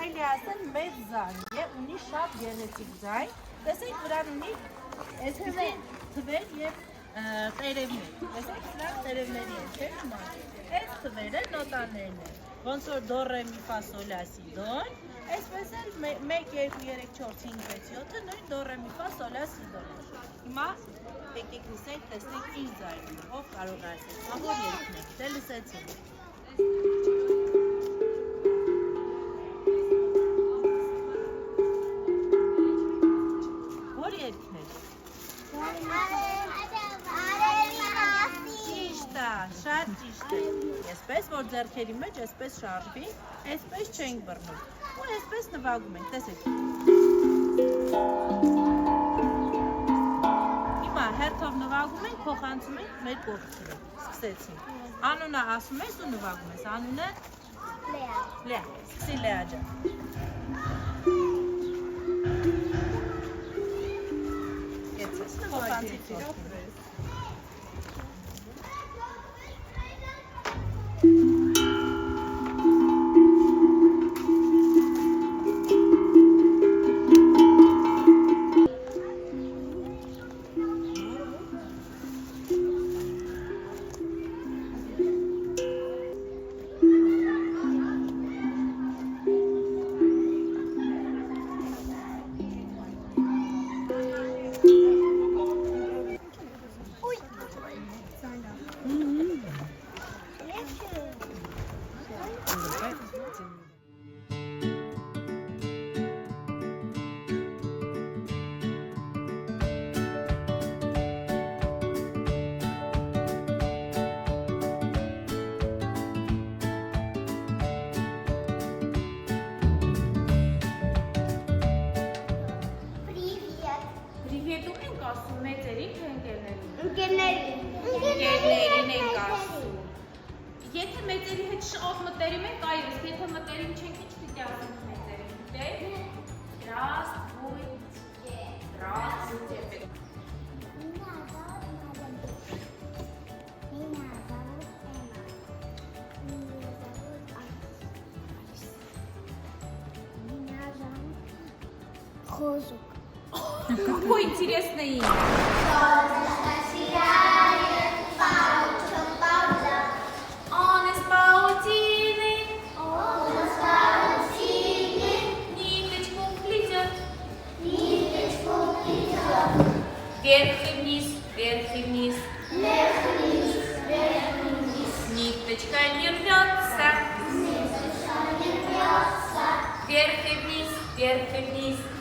կարելի ասել մեծ ձայն է, ունի շատ գեղեցիկ ձայն։ Տեսեք, վրան ունի այսպիսի թվեր եւ տերևներ։ Տեսեք, սրանք տերևների են, չէ՞ նման։ Այս թվերը նոտաներն են։ Ոնց որ դո, ռե, մի, ֆա, սոլ, լա, սի, դոն, այսպես էլ 1, 2, 3, 4, 5, 6, 7-ը նույն դո, ռե, մի, ֆա, սոլ, լա, սի, դոն։ Հիմա եկեք լսենք, տեսնենք ինչ ձայնով, ով կարող է ասել, ահոր երգն եք, դե լսեցինք։ Որ երգն եք։ Ճիշտ է, շատ ճիշտ է։ Այսպես, որ ձեռքերի մեջ այսպես շարժվի, այսպես չենք բռնում։ Ու այսպես նվագում ենք, տեսեք։ Հիմա հերթով նվագում ենք, փոխանցում ենք մեր կողքերը։ Սկսեցինք։ Անունը ասում ես ու նվագում ես։ Անունը Լեա։ Լեա, սկսի Լեա ջան։ Եթես փոխանցի կողքերը։ Ընկերներին ենք ասում։ Եթե մեծերի հետ շով մտերիմ ենք, այո, եթե մտերիմ չենք, ինչ պիտի ասենք մեծերին։ Դե, Здравствуйте։ Здравствуйте։ Хожук. Какой интересное имя. Вверх и вниз, вверх и вниз. Вверх и вниз, вверх и вниз. Ниточка не рвется. Ниточка не рвется. Вверх и вниз, вверх и вниз.